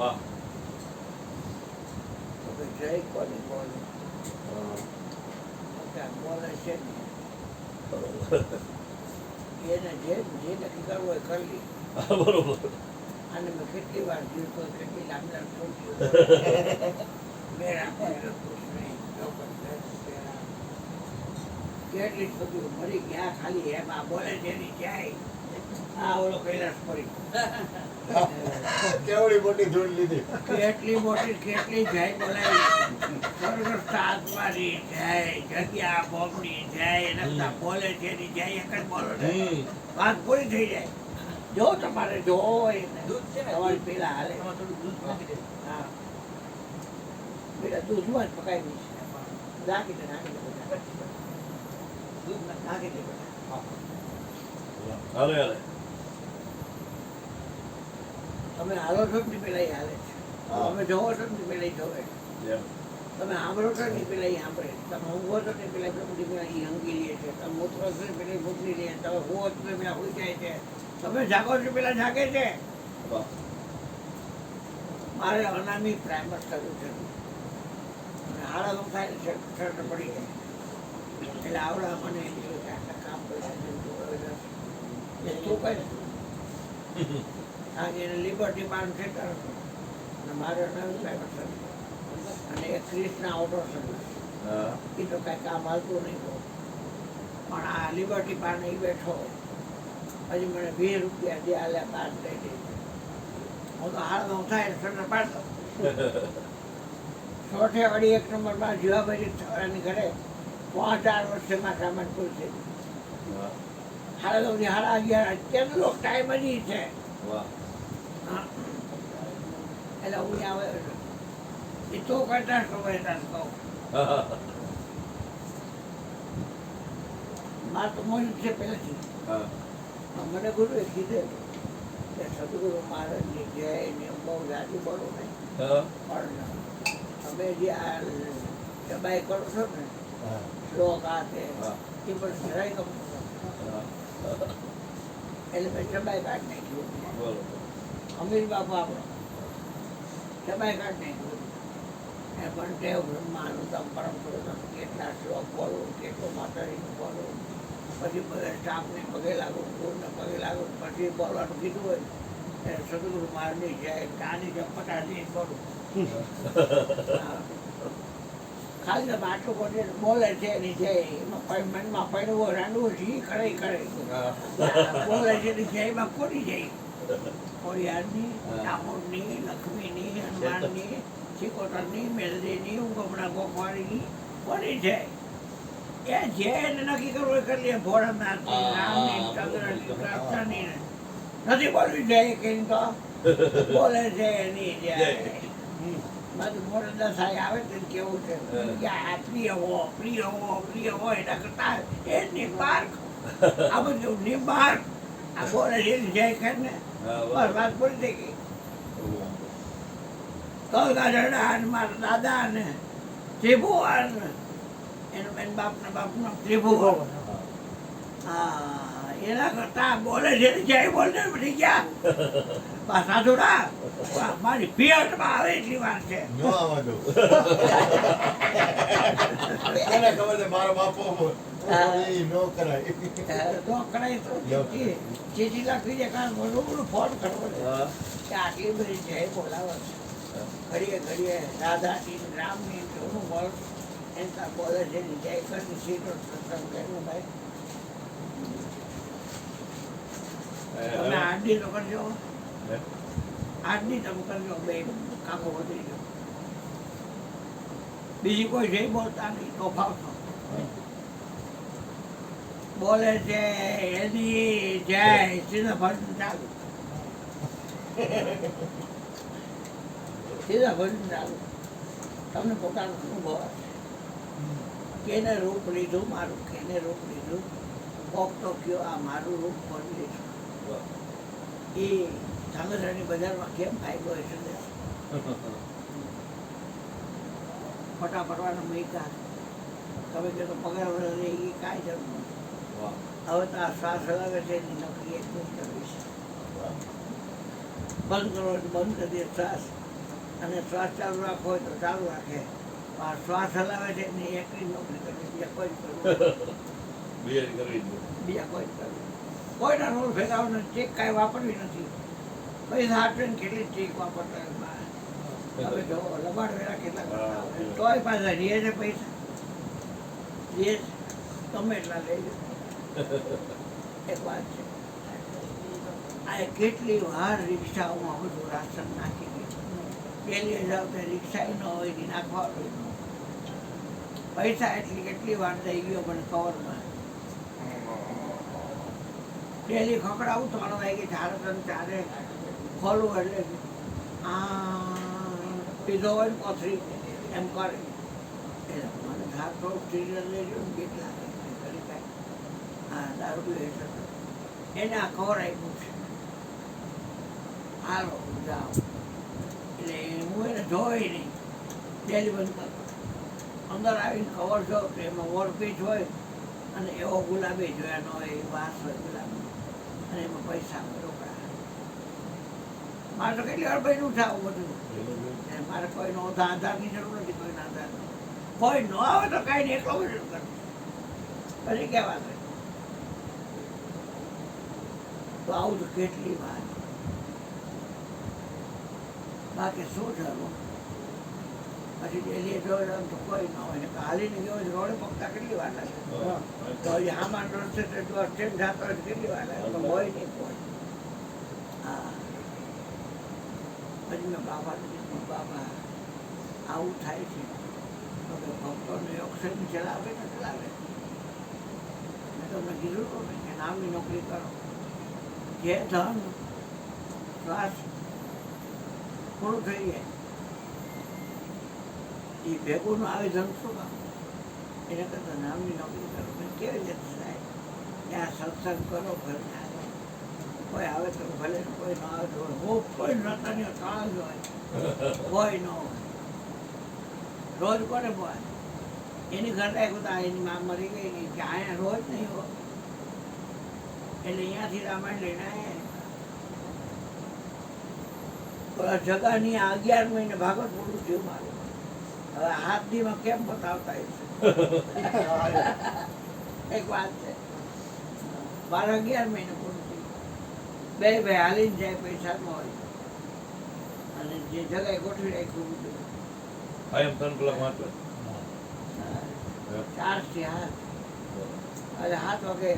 વાહ. તો જય કોની બોલે બોલે છે ને એને જે નક્કી કરવું હોય કરી લે. બરોબર. અને મેં કેટલી વાર જોયું તો કેટલી લાંબી છોડ્યું કેટલી છોકરીઓ મરી ગયા ખાલી એમ આ બોલે છે એની જાય આ ઓલો કૈલાસ પડી કેવડી મોટી ધૂળ લીધી. કેટલી મોટી કેટલી જાય બોલાવી સ્વર્ગસ્થ આત્માની જાય જગ્યા બોમની જાય એના બોલે છે એની જાય એક જ બોલો ને વાત પૂરી થઈ જાય. જો તમારે જો હોય ને તમારી પેલા હાલે હા પેલા દૂધમાં જ પકાવી છે નાખી દે દૂધ નાખી દે હાલે હાલે. તમે હાલો છો ને પેલા હાલે છે તમે જોવો છો ને પેલા જોવે તમે સાંભળો છો ને પેલા સાંભળે તમે ઊંઘો છો ને પેલા પેલા હંગી લે છે તમે મૂત્રો છો ને પેલા મૂતરી લે તમે હોવો છો ને પેલા હોઈ જાય છે તમે જાગો છો પેલા જાગે છે. મારે અનામી પ્રાઇમર કર્યું છે અને હાડા તો થાય શર્ટ પડી જાય એટલે આવડા મને કામ કર્યા તું કઈ આજે એને લિબર્ટી પાન છે અને મારે અનામી પ્રાઇમર કર્યું અને એક ક્રિષ્ના ઓટો છે એ તો કાંઈ કામ હાલતું નહીં પણ આ લિબર્ટી પાન એ બેઠો હજી મને 20 રૂપિયા જે આલ્યા પાન દઈ દે હું તો હાલ થાય સર પાડતો ચોથે વળી 1 નંબરમાં જીવાભાઈ ઘરે 5-4 વર્ષમાં સામાન પૂરું થઈ ગયું. 11:30 કેટલો ટાઈમ હજી છે એટલે હું આવે એ તો કરતા ખબર કહું મારે તો મોજું છે પહેલાથી. મને ગુરુએ કીધું કે સદગુરુ મહારાજની જય ને બહુ જાજુ બોલો નહીં પણ તમે જે આ દબાઈ કરો છો ને શ્લોક આ તે પણ જરાય ગમતું એટલે મેં દબાઈ કાઢ નાખ્યું. અમીર બાપા આપણો દબાઈ કાઢ નાખ્યું એ પણ ટેવ બ્રહ્માનું તમ પરમ પુરુષ કેટલા શ્લોક બોલું કેટલો માતાજીનું બોલું પછી બધા સ્ટાફને પગે લાગુ ગુરુને પગે લાગુ પછી બોલવાનું કીધું હોય એ સદગુરુ મહારાજની જાય કાની જપટાની બોલું ખાલી તમે આટલું બોલે બોલે છે એની જાય એમાં મનમાં પડવું રાંડવું છે એ કરે બોલે છે એની જયમાં કોની જાય ખોડિયારની ડામોરની લક્ષ્મીની હનુમાનની સિકોતરની મેલડીની ઊંઘમણા ગોખવાડીની કોની જાય એ જે નક્કી કરવું એ કરી લે ભોળાનાથની રામની ચંદ્રની કૃષ્ણની નથી બોલવી જાય કે તો બોલે છે એની જાય બધું મોટા દશાએ આવે તો કેવું છે કે આ પ્રિય હો એના કરતા એની બાર આ બધું ની બાર આ બોલે છે એની જાય કરે ને બસ વાત પૂરી થઈ ગઈ. કલગાઢડા મારા દાદા ને ત્રિભુવન એનું બાપના ત્રિભુવન હા એના કરતા બોલે છે જય બોલને બની ગયા સાધુડા મારી પિયરમાં આવે એટલી વાર છે. ખબર છે મારો બાપો નો કરાય ચીઠી લખી દે કારણ બરોબર ફોન કરવો કે આટલી બધી જય બોલાવે ઘડીએ ઘડીએ રાધાની રામની જોનું બોલ એના બોલે છે જય કરી સીધો સત્સંગ કર્યું ભાઈ તમે 8 દી તો કરજો 8 દી તમે કરજો બે કાકો વધી ગયો બીજી કોઈ જય બોલતા નહીં તો ફાવશો બોલે છે એની જય સીધા ભજન ચાલુ સીધા ભજન ચાલુ તમને પોતાનો અનુભવ હશે કેને રૂપ લીધું મારું કેને રૂપ લીધું કોક તો કયો આ મારું રૂપ બની લીધું એ ધાંગધ્રાની બજારમાં કેમ ફાયદો હશે ફોટા પડવાના મૈકા તમે કે તો પગાર એ કાંઈ જરૂર નથી. હવે તો આ શ્વાસ લાગે છે એની નોકરી એટલું જ કરવી છે બંધ કરો બંધ કરી દે શ્વાસ અને શ્વાસ ચાલુ રાખવો હોય તો ચાલુ રાખે. આ શ્વાસ હલાવે છે ને એકલી નોકરી કરવી, બીજા કોઈ જ કરવું. બિયારી કરવી જ નહીં. બીજા કોઈ જ કરવું. કોઈના રોલ ફેરવવાનો ચેક કાંઈ વાપરવી નથી. પૈસા આપીને કેટલી ચેક વાપરતા હોય બહાર. હવે જો લબાડ વેરા કેટલા કરતા હોય. તોય પાછા રીએ છે પૈસા. રીએ છે. તમે એટલા લઈ લો. એક વાત છે. આ કેટલી વાર રિક્ષાઓમાં બધું રાશન નાખી દીધું. પેલી જાવ તો રિક્ષા ન હોય એની નાખવાનું ન હોય. પૈસા કેટલી વાર દઈ ગયો પણ કવરમાં. ડેલી ખકડાવું 3 વાગે 4 ખોલવું એટલે પીધો હોય ને કોથરી એમ કરે. એટલે મને થાક થોડુંક સિરિયસ લઈ ગયું ને કેટલા કરી કાંઈ. હા દારૂ પીવે છે એને આ કવર આપ્યું છે. હાલો જાઓ. એટલે હું એને જોઈ નહીં. ડેલી બંધ કરતો. અંદર આવીને કવર જો તો એમાં વોરપીચ હોય અને એવો ગુલાબી જોયા ન હોય, વાસ હોય ગુલાબી, અને એમાં પૈસા હોય રોકડા. મારે તો કેટલી વાર બન્યું છે આવું બધું. મારે કોઈનો આધારની જરૂર નથી. કોઈના આધાર કોઈ ન આવે તો કાંઈ નહીં, એકલો બધું કરું. પછી કહેવા દે તો આવું તો કેટલી વાર. બાકી શું થયું પછી ડેલી જોડે તો કોઈ ન હોય. હાલીને ગયો રોડે પગતા કેટલી વાર લાગે. તો આમાં રસ્તે જતો હોય કેટલી વાર લાગે. તો હોય નહીં કોઈ. હા પછી મેં બાબાને કીધું, બાબા આવું થાય છે તો કે ભક્તોને ઓક્સિજન ચલાવે ને ચલાવે. મેં તમને કીધું હતું ને કે નામની નોકરી કરો. જે ધન શ્વાસ પૂરું થઈ જાય એ ભેગું નું આવે ધન શું કામ? એને કરતા નામની નોકરી કરો. કેવી રીતે થાય? ત્યાં સત્સંગ કરો, ઘર કોઈ આવે તો ભલે, કોઈ ન આવે તો કોઈ નતા નહીં, ત્રણ જ હોય, કોઈ ન હોય. રોજ કોને બોય એની ઘર રાખ્યું એની માં મરી ગઈ નહીં કે અહીંયા રોજ નહીં હોય. એટલે અહીંયાથી રામાયણ લઈને આવ્યા. જગાની 11 મહિને ભાગવત પૂરું થયું મારું. હવે હાથ દીમાં કેમ બતાવતા છે. એક વાત છે, 12-11 મહિને પૂરું થયું. બે હાલીને જાય, પૈસા ન હોય અને જે જગાએ ગોઠવી રાખ્યું બધું. એમ 3 કલાક વાંચો. 4 થી 8 એટલે 7 વાગે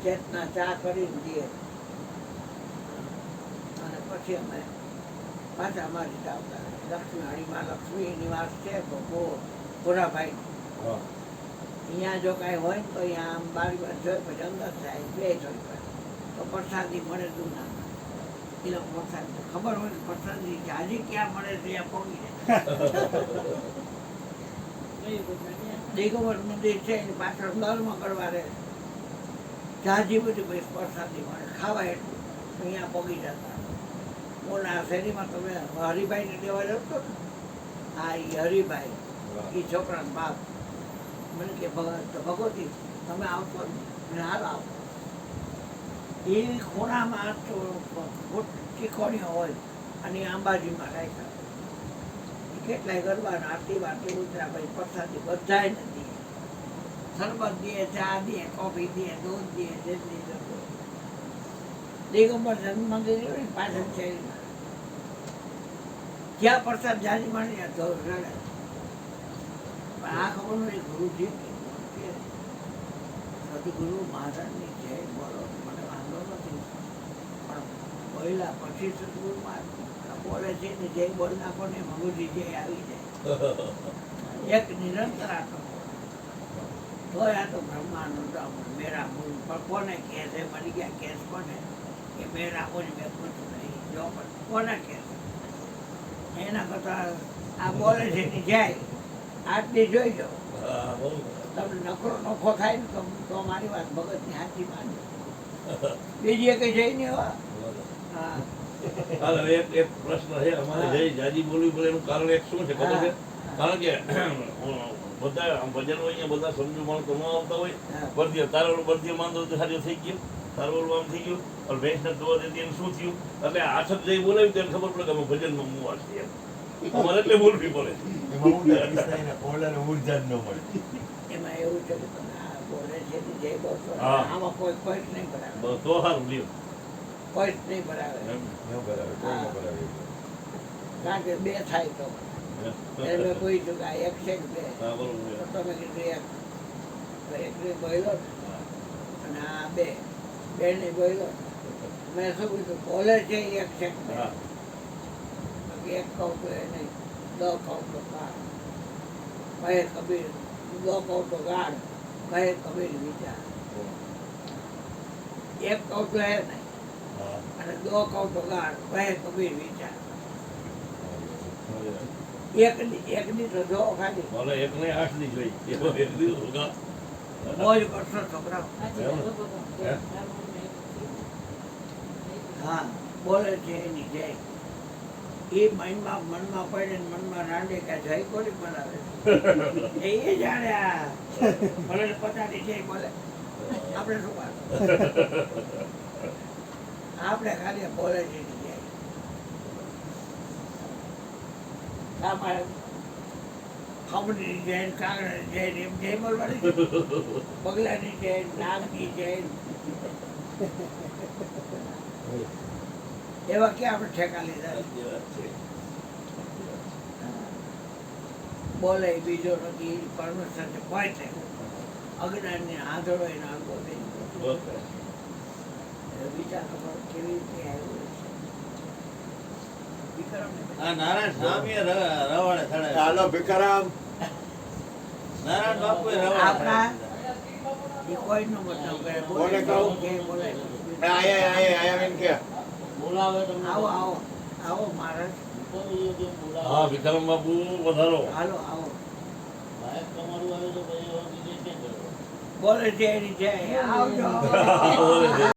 ચેતના ચા કરીને દઈએ અને પછી અમે પાછા અમારી રીતે આવતા. લક્ષ્મીવાડીમાં લક્ષ્મી નિવાસ છે ભોરાભાઈ. અહીંયા જો કાંઈ હોય ને તો અહીંયા આમ બારી બાર જોઈ પછી અંદર થાય 2 જોઈ તો પ્રસાદી મળે દૂધના. એ લોકો પ્રસાદી ખબર હોય કે પ્રસાદી જાજી ક્યાં મળે ત્યાં પહોંચી જાય. દિગંબર મંદિર છે એની પાછળ દર મંગળવારે જાજી બધી પ્રસાદી મળે, ખાવા એટલું. અહીંયા પગી જતા. ઓલા શેરીમાં તમે હરિભાઈને દેવા જતો ને, હા એ હરિભાઈ એ છોકરાનો બાપ મને કે ભગવતી તમે આવતો ને હાલ આવો. એ ખૂણામાં તો ચીખોણીઓ હોય અને આંબાજીમાં રાખ્યા. કેટલાય ગરબા આરતી વારતી ઉતરાભાઈ પ્રસાદી બધાય નથી. શરબત દે, ચા દે, કોફી દે, દૂધ દે, જેટલી જરૂર. દિગંબર મંદિર પાછળ શેરીમાં જ્યાં પ્રસાદ જાજી મળી તો રડે. પણ આ ખબર નહીં ગુરુજી સદગુરુ મહારાજની જય બોલો, મને વાંધો નથી. પણ બોલ્યા પછી સદગુરુ મહારાજ બોલે છે ને જય બોલ નાખો ને ગુરુજી જય આવી જાય. એક નિરંતર આટો તોય આ તો બ્રહ્માનંદ મેરા મૂળ પણ કોને કહે છે મળી ગયા કેસ કોને કે મેરા મૂળ મેં પૂછું નહીં જો પણ કોને કહે છે. એના કરતા આ બોલે છે એની જાય આટલી જોઈ જાઓ. તમને નખો થાય ને તો મારી વાત ભગતની સાચી માનજો. બીજી કઈ જઈ નહીં હો. હા એક પ્રશ્ન છે અમારે જય જાજી બોલવી પડે એનું કારણ એક શું છે ખબર છે? કારણ કે બધા ભજન હોય બધા સમજુ માણસો ન આવતા હોય. બરદિયા તારાવડું બરદિયા માંદો તો સારી થઈ ગયું, તારાવડું આમ થઈ ગયું, અને ભેંસને દોવા દેતી એને શું થયું. એટલે આછત જઈ બોલાવ્યું તેને ખબર પડે કે અમે ભજનમાં મુવા છીએ. અમારે એટલે બોલવી પડે. એમાં ઊંડા કિસ્સા એને ઓલાને ઊર્જા જ ન મળે. એમાં એવું છે કે તમે આ બોલે છે ને જય બોલશો હા. આમાં કોઈ પૈસ નહીં ભરાવે બસ તો સારું લ્યો. પૈસ નહીં ભરાવે એમ. ન બરાબર, કોઈ ન બરાબર. કારણ કે બે થાય તો એટલે મેં પૂછ્યું કે આ એક છે કે બે હા, બરોબર છે. તો તમે કીધું એક તો એકને બોલ્યો ને અને આ બે બેને બોલ્યો મેં શું કીધું બોલે છે એ એક છે કે બે હા. બાકી એક કહું તો એ નહીં દો કહું તો ગાળ કહે કબીર દો કહું તો ગાળ કહે કબીર વિચાર એક કહું તો એ નહીં હા. અને દો કહું તો ગાળ કહે કબીર વિચાર એકની તો જો ખાલી મારે એક ને 8 ની જોઈ. એવો એક દિવસ ઉગા. મોજ કરશો છોકરાઓ હે? હા બોલે છે એની જય એ મનમાં પડે ને મનમાં રાંડે કે જય કોની બોલાવે છે એ જાણે આ ભલે ને પોતાની જય બોલે આપણે શું વાત આપણે ખાલી બોલે છે એની જય અમારે ખમણી જય કાગડાની જય એમ જય બોલવાની બગલાની જય નાગની જય એવા ક્યાં આપણે ઠેકા લીધા સાચી વાત છે. બોલે બીજો નથી પરમેશ્વર ને પહોંચે અજ્ઞાનની આંધળો એનો આગો થઈ ગયો. બસ. એટલે વિચાર કરો કેવી રીતે આવ્યું છે. વિક્રમને આ નારાયણ સ્વામીએ રવાડે ચડાવ્યા. હાલો ભીખારામ. નારાયણ બાપુએ રવાડે આપણા ચડાવ્યા. એ કોઈનો મતલબ કરે કોને કહું? કે બોલે આયા બેન કે બોલાવે તમને. આવો આવો આવો મહારાજ હા, વિક્રમ બાપુ વધારો. હાલો આવો બાઇક તમારું આવ્યું તો પછી હવે બીજે ક્યાં જવાનું? બોલે છે એની છે આવજો બોલે છે.